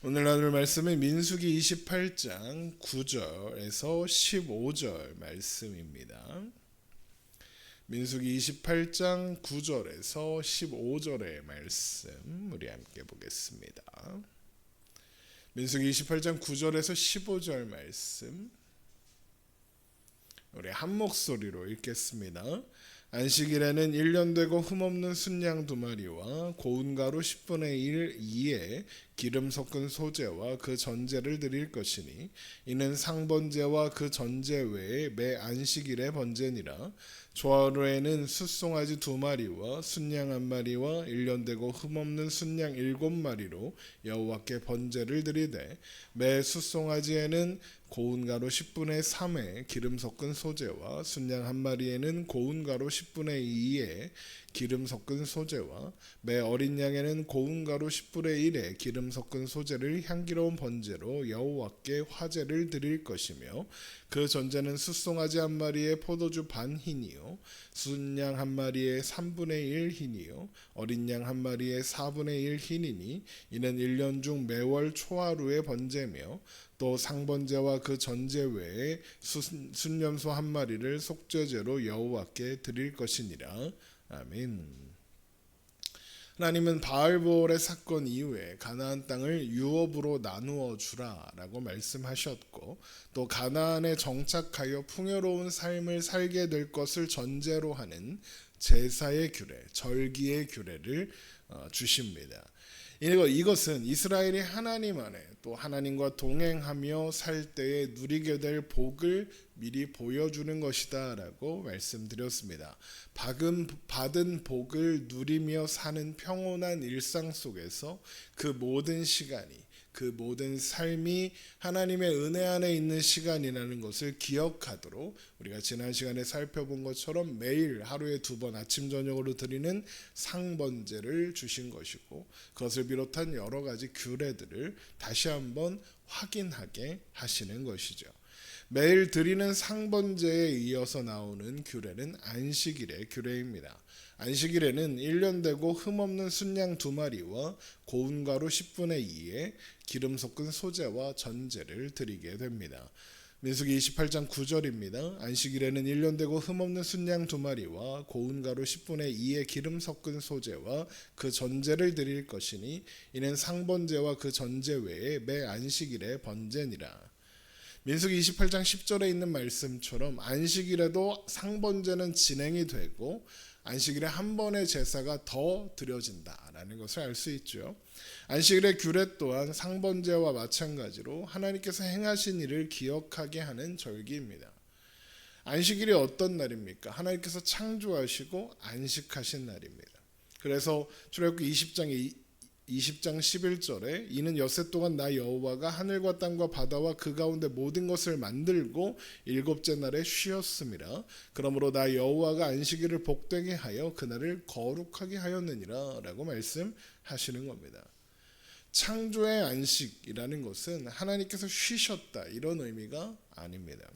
오늘 나눌 말씀은 민수기 28장 9절에서 15절 말씀입니다. 민수기 28장 9절에서 15절의 말씀 우리 함께 보겠습니다. 민수기 28장 9절에서 15절 말씀 우리 한 목소리로 읽겠습니다. 안식일에는 1년 되고 흠없는 순양 2마리와 고운 가루 10분의 1 2에 기름 섞은 소재와 그 전제를 드릴 것이니 이는 상번제와 그 전제 외에 매 안식일의 번제니라. 조하루에는 숫송아지 2마리와 순양 1마리와 1년 되고 흠없는 순양 7마리로 여호와께 번제를 드리되 매 숫송아지에는 고운 가루 10분의 3에 기름 섞은 소재와 순양 1마리에는 고운 가루 10분의 2에 기름 섞은 소재와 매 어린 양에는 고운 가루 10분의 1에 기름 섞은 소재를 향기로운 번제로 여호와께 화제를 드릴 것이며 그 전제는 숫송아지 1마리에 포도주 반 흰이요 순양 1마리에 3분의 1 흰이요 어린 양 1마리에 4분의 1 흰이니 이는 1년 중 매월 초하루의 번제며 또 상번제와 그 전제 외에 순염소 1마리를 속죄제로 여호와께 드릴 것이니라. 아멘. 하나님은 바알보올의 사건 이후에 가나안 땅을 유업으로 나누어 주라라고 말씀하셨고 또 가나안에 정착하여 풍요로운 삶을 살게 될 것을 전제로 하는 제사의 규례, 절기의 규례를 주십니다. 이것은 이스라엘이 하나님 안에 또 하나님과 동행하며 살 때에 누리게 될 복을 미리 보여주는 것이다 라고 말씀드렸습니다. 받은 복을 누리며 사는 평온한 일상 속에서 그 모든 시간이 그 모든 삶이 하나님의 은혜 안에 있는 시간이라는 것을 기억하도록 우리가 지난 시간에 살펴본 것처럼 매일 하루에 2번 아침 저녁으로 드리는 상번제를 주신 것이고 그것을 비롯한 여러 가지 규례들을 다시 한번 확인하게 하시는 것이죠. 매일 드리는 상번제에 이어서 나오는 규례는 안식일의 규례입니다. 안식일에는 1년 되고 흠없는 순양 2마리와 고운 가루 10분의 2에 기름 섞은 소재와 전제를 드리게 됩니다. 민수기 28장 9절입니다. 안식일에는 1년 되고 흠없는 순양 2마리와 고운 가루 10분의 2에 기름 섞은 소재와 그 전제를 드릴 것이니 이는 상번제와 그 전제 외에 매 안식일의 번제니라. 민수기 28장 10절에 있는 말씀처럼 안식일에도 상번제는 진행이 되고 안식일에 한 번의 제사가 더 드려진다라는 것을 알 수 있죠. 안식일의 규례 또한 상번제와 마찬가지로 하나님께서 행하신 일을 기억하게 하는 절기입니다. 안식일이 어떤 날입니까? 하나님께서 창조하시고 안식하신 날입니다. 그래서 출애굽기 20장 11절에 이는 엿새 동안 나 여호와가 하늘과 땅과 바다와 그 가운데 모든 것을 만들고 일곱째 날에 쉬었음이라. 그러므로 나 여호와가 안식일을 복되게 하여 그날을 거룩하게 하였느니라 라고 말씀하시는 겁니다. 창조의 안식이라는 것은 하나님께서 쉬셨다 이런 의미가 아닙니다.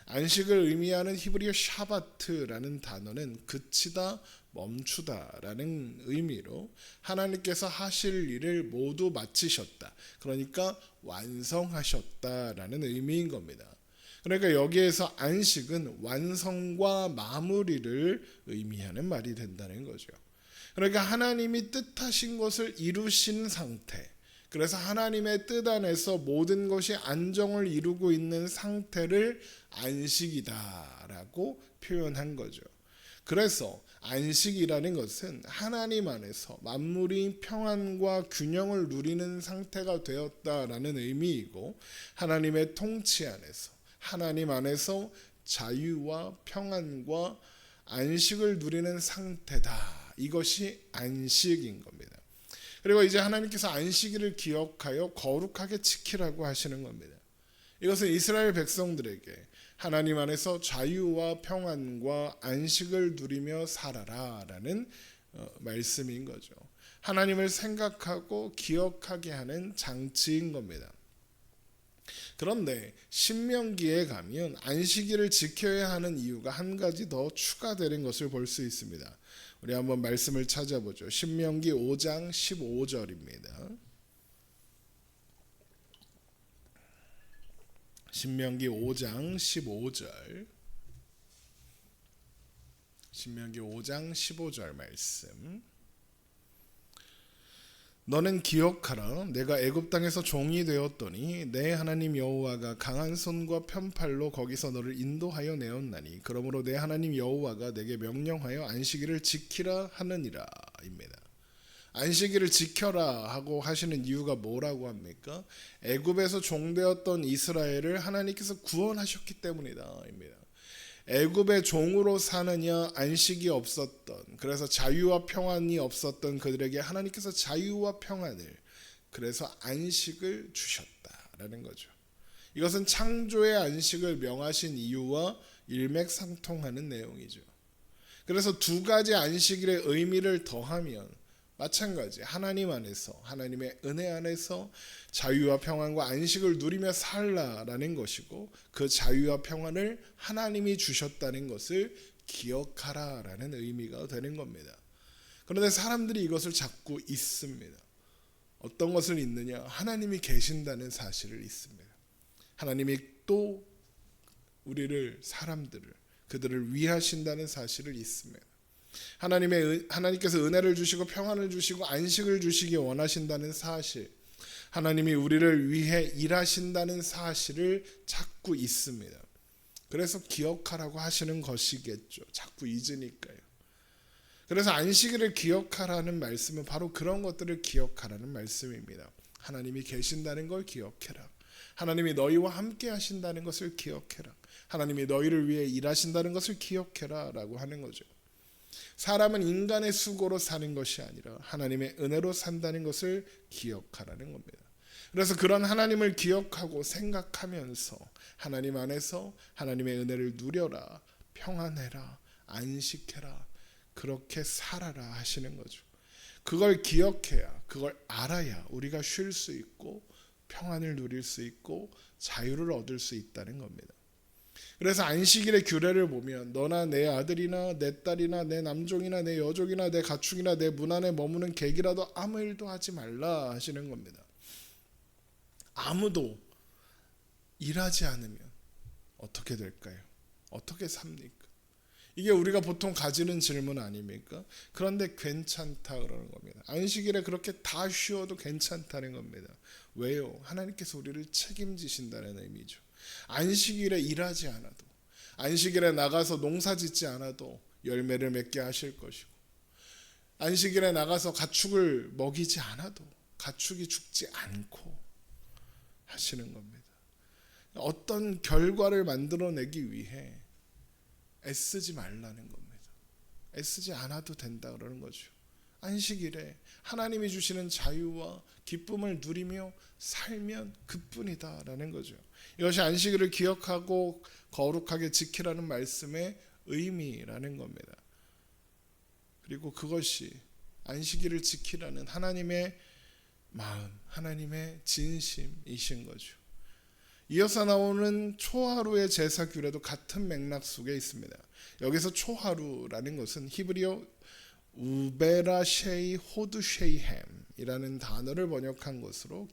안식을 의미하는 히브리어 샤바트라는 단어는 그치다, 멈추다라는 의미로 하나님께서 하실 일을 모두 마치셨다. 그러니까 완성하셨다라는 의미인 겁니다. 그러니까 여기에서 안식은 완성과 마무리를 의미하는 말이 된다는 거죠. 그러니까 하나님이 뜻하신 것을 이루신 상태, 그래서 하나님의 뜻 안에서 모든 것이 안정을 이루고 있는 상태를 안식이다라고 표현한 거죠. 그래서 안식이라는 것은 하나님 안에서 만물이 평안과 균형을 누리는 상태가 되었다라는 의미이고 하나님의 통치 안에서 하나님 안에서 자유와 평안과 안식을 누리는 상태다. 이것이 안식인 겁니다. 그리고 이제 하나님께서 안식일을 기억하여 거룩하게 지키라고 하시는 겁니다. 이것은 이스라엘 백성들에게 하나님 안에서 자유와 평안과 안식을 누리며 살아라 라는 말씀인 거죠. 하나님을 생각하고 기억하게 하는 장치인 겁니다. 그런데 신명기에 가면 안식일을 지켜야 하는 이유가 한 가지 더 추가되는 것을 볼 수 있습니다. 우리 한번 말씀을 찾아보죠. 신명기 5장 15절입니다. 신명기 5장 15절. 신명기 5장 15절 말씀. 너는 기억하라. 내가 애굽 땅에서 종이 되었더니 내 하나님 여호와가 강한 손과 편팔로 거기서 너를 인도하여 내었나니 그러므로 내 하나님 여호와가 내게 명령하여 안식일을 지키라 하느니라 입니다. 안식일을 지켜라 하고 하시는 이유가 뭐라고 합니까? 애굽에서 종되었던 이스라엘을 하나님께서 구원하셨기 때문이다 입니다. 애굽의 종으로 사느냐 안식이 없었던, 그래서 자유와 평안이 없었던 그들에게 하나님께서 자유와 평안을, 그래서 안식을 주셨다라는 거죠. 이것은 창조의 안식을 명하신 이유와 일맥상통하는 내용이죠. 그래서 두 가지 안식일의 의미를 더하면 마찬가지 하나님 안에서, 하나님의 은혜 안에서 자유와 평안과 안식을 누리며 살라라는 것이고, 그 자유와 평안을 하나님이 주셨다는 것을 기억하라라는 의미가 되는 겁니다. 그런데 사람들이 이것을 자꾸 잊습니다. 어떤 것을 잊느냐? 하나님이 계신다는 사실을 잊습니다. 하나님이 또 우리를, 사람들을, 그들을 위하신다는 사실을 잊습니다. 하나님께서 은혜를 주시고 평안을 주시고 안식을 주시기 원하신다는 사실, 하나님이 우리를 위해 일하신다는 사실을 자꾸 잊습니다. 그래서 기억하라고 하시는 것이겠죠. 자꾸 잊으니까요. 그래서 안식일을 기억하라는 말씀은 바로 그런 것들을 기억하라는 말씀입니다. 하나님이 계신다는 걸 기억해라. 하나님이 너희와 함께 하신다는 것을 기억해라. 하나님이 너희를 위해 일하신다는 것을 기억해라 라고 하는 거죠. 사람은 인간의 수고로 사는 것이 아니라 하나님의 은혜로 산다는 것을 기억하라는 겁니다. 그래서 그런 하나님을 기억하고 생각하면서 하나님 안에서 하나님의 은혜를 누려라, 평안해라, 안식해라, 그렇게 살아라 하시는 거죠. 그걸 기억해야, 그걸 알아야 우리가 쉴 수 있고 평안을 누릴 수 있고 자유를 얻을 수 있다는 겁니다. 그래서 안식일의 규례를 보면 너나 내 아들이나 내 딸이나 내 남종이나 내 여종이나 내 가축이나 내 문 안에 머무는 객이라도 아무 일도 하지 말라 하시는 겁니다. 아무도 일하지 않으면 어떻게 될까요? 어떻게 삽니까? 이게 우리가 보통 가지는 질문 아닙니까? 그런데 괜찮다 그러는 겁니다. 안식일에 그렇게 다 쉬어도 괜찮다는 겁니다. 왜요? 하나님께서 우리를 책임지신다는 의미죠. 안식일에 일하지 않아도, 안식일에 나가서 농사 짓지 않아도 열매를 맺게 하실 것이고, 안식일에 나가서 가축을 먹이지 않아도 가축이 죽지 않고 하시는 겁니다. 어떤 결과를 만들어내기 위해 애쓰지 말라는 겁니다. 애쓰지 않아도 된다 그러는 거죠. 안식일에 하나님이 주시는 자유와 기쁨을 누리며 살면 그뿐이다라는 거죠. 이것이 안식일을 기억하고 거룩하게 지키라는 말씀의 의미라는 겁니다. 그리고 그것이 안식일을 지키라는 하나님의 마음, 하나님의 진심이신 거죠. 이어서 나오는 초하루의 제사 규례도 같은 맥락 속에 있습니다. 여기서 초하루라는 것은 히브리어 우베라쉐이 호드쉐이햄이라는 단어를 번역한 것으로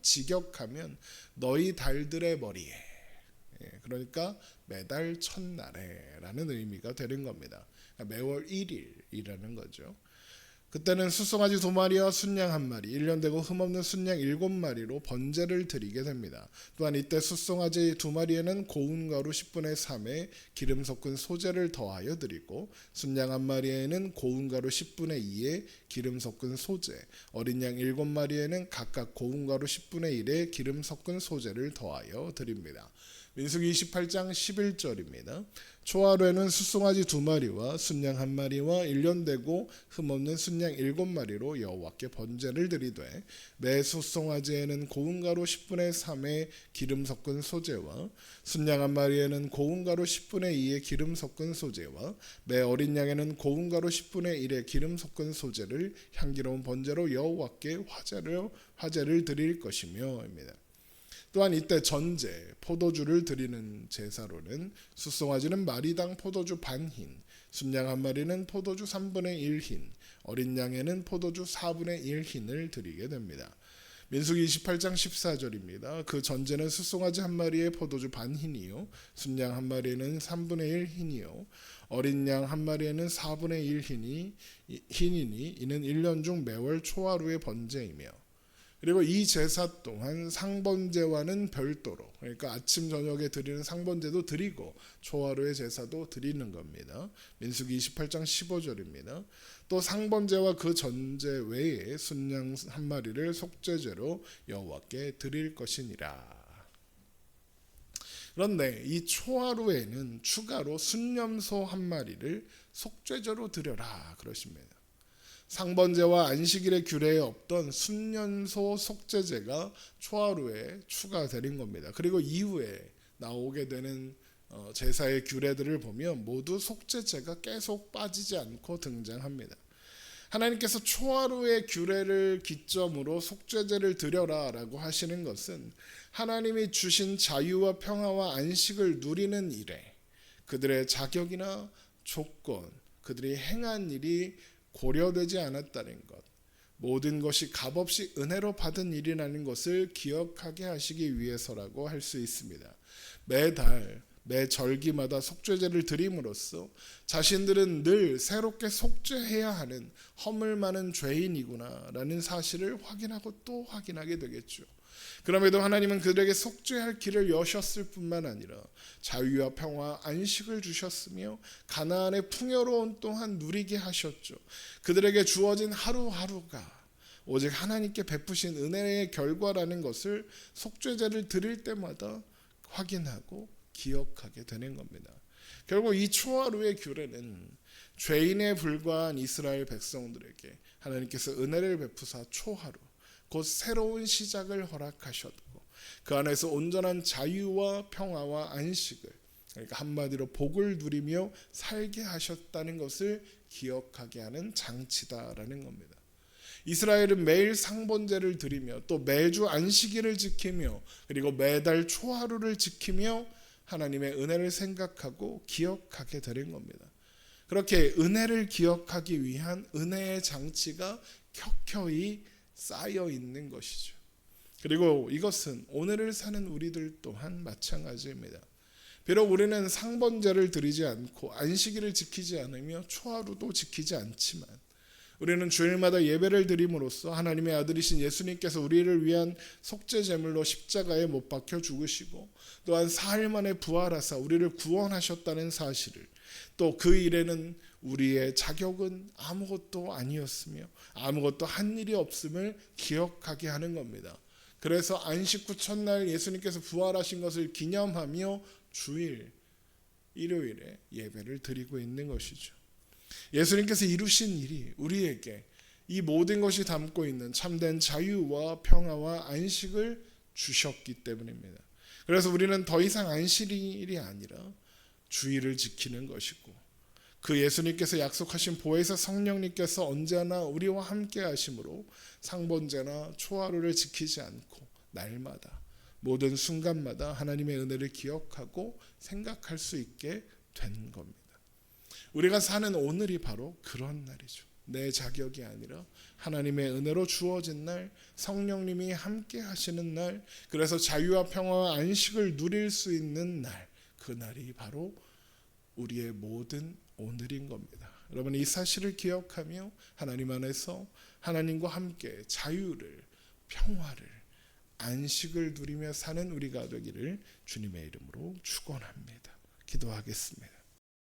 직역하면 너희 달들의 머리에, 그러니까 매달 첫날에 라는 의미가 되는 겁니다. 매월 1일이라는 거죠. 그때는 숫송아지 2마리와 순양 1마리, 1년 되고 흠없는 순양 7마리로 번제를 드리게 됩니다. 또한 이때 숫송아지 2마리에는 고운 가루 10분의 3에 기름 섞은 소재를 더하여 드리고, 순양 1마리에는 고운 가루 10분의 2에 기름 섞은 소재, 어린 양 7마리에는 각각 고운 가루 10분의 1에 기름 섞은 소재를 더하여 드립니다. 민수기 28장 11절입니다. 초하루에는 숫송아지 2마리와 순양 1마리와 1년 되고 흠없는 순양 7마리로 여호와께 번제를 드리되, 매 숫송아지에는 고운 가루 10분의 3에 기름 섞은 소재와 순양 1마리에는 고운 가루 10분의 2에 기름 섞은 소재와 매 어린 양에는 고운 가루 10분의 1에 기름 섞은 소재를 향기로운 번제로 여호와께 화제를 드릴 것이며입니다. 또한 이때 전제, 포도주를 드리는 제사로는 숫송아지는 마리당 포도주 반흰, 순양 1마리는 포도주 3분의 1흰, 어린 양에는 포도주 4분의 1흰을 드리게 됩니다. 민수기 28장 14절입니다. 그 전제는 숫송아지 한 마리에 포도주 반 흰이요 순양 한 마리에는 3분의 1 흰이요 어린 양 한 마리에는 4분의 1 흰이니 이는 1년 중 매월 초하루의 번제이며, 그리고 이 제사 또한 상번제와는 별도로, 그러니까 아침 저녁에 드리는 상번제도 드리고 초하루의 제사도 드리는 겁니다. 민수기 28장 15절입니다. 또 상번제와 그 전제 외에 순양 한 마리를 속죄제로 여호와께 드릴 것이니라. 그런데 이 초하루에는 추가로 순념소 한 마리를 속죄제로 드려라 그러십니다. 상번제와 안식일의 규례에 없던 순년소 속죄제가 초하루에 추가되는 겁니다. 그리고 이후에 나오게 되는 제사의 규례들을 보면 모두 속죄제가 계속 빠지지 않고 등장합니다. 하나님께서 초하루의 규례를 기점으로 속죄제를 드려라 라고 하시는 것은 하나님이 주신 자유와 평화와 안식을 누리는 일에 그들의 자격이나 조건, 그들이 행한 일이 고려되지 않았다는 것, 모든 것이 값없이 은혜로 받은 일이라는 것을 기억하게 하시기 위해서라고 할 수 있습니다. 매달 매 절기마다 속죄제를 드림으로써 자신들은 늘 새롭게 속죄해야 하는 허물 많은 죄인이구나 라는 사실을 확인하고 또 확인하게 되겠죠. 그럼에도 하나님은 그들에게 속죄할 길을 여셨을 뿐만 아니라 자유와 평화, 안식을 주셨으며 가나안의 풍요로운 또한 누리게 하셨죠. 그들에게 주어진 하루하루가 오직 하나님께 베푸신 은혜의 결과라는 것을 속죄제를 드릴 때마다 확인하고 기억하게 되는 겁니다. 결국 이 초하루의 규례는 죄인에 불과한 이스라엘 백성들에게 하나님께서 은혜를 베푸사 초하루, 곧 새로운 시작을 허락하셨고 그 안에서 온전한 자유와 평화와 안식을, 그러니까 한마디로 복을 누리며 살게 하셨다는 것을 기억하게 하는 장치다라는 겁니다. 이스라엘은 매일 상번제를 드리며 또 매주 안식일을 지키며 그리고 매달 초하루를 지키며 하나님의 은혜를 생각하고 기억하게 되는 겁니다. 그렇게 은혜를 기억하기 위한 은혜의 장치가 켜켜이 쌓여 있는 것이죠. 그리고 이것은 오늘을 사는 우리들 또한 마찬가지입니다. 비록 우리는 상번제를 드리지 않고 안식일을 지키지 않으며 초하루도 지키지 않지만 우리는 주일마다 예배를 드림으로써 하나님의 아들이신 예수님께서 우리를 위한 속죄 제물로 십자가에 못 박혀 죽으시고 또한 사흘 만에 부활하사 우리를 구원하셨다는 사실을, 또 그 일에는 우리의 자격은 아무것도 아니었으며 아무것도 한 일이 없음을 기억하게 하는 겁니다. 그래서 안식 후 첫날 예수님께서 부활하신 것을 기념하며 주일, 일요일에 예배를 드리고 있는 것이죠. 예수님께서 이루신 일이 우리에게 이 모든 것이 담고 있는 참된 자유와 평화와 안식을 주셨기 때문입니다. 그래서 우리는 더 이상 안식일이 아니라 주일을 지키는 것이고, 그 예수님께서 약속하신 보혜사 성령님께서 언제나 우리와 함께 하심으로 상번제나 초하루를 지키지 않고 날마다 모든 순간마다 하나님의 은혜를 기억하고 생각할 수 있게 된 겁니다. 우리가 사는 오늘이 바로 그런 날이죠. 내 자격이 아니라 하나님의 은혜로 주어진 날, 성령님이 함께 하시는 날, 그래서 자유와 평화와 안식을 누릴 수 있는 날, 그 날이 바로 우리의 모든 오늘인 겁니다. 여러분, 이 사실을 기억하며 하나님 안에서 하나님과 함께 자유를, 평화를, 안식을 누리며 사는 우리가 되기를 주님의 이름으로 축원합니다. 기도하겠습니다.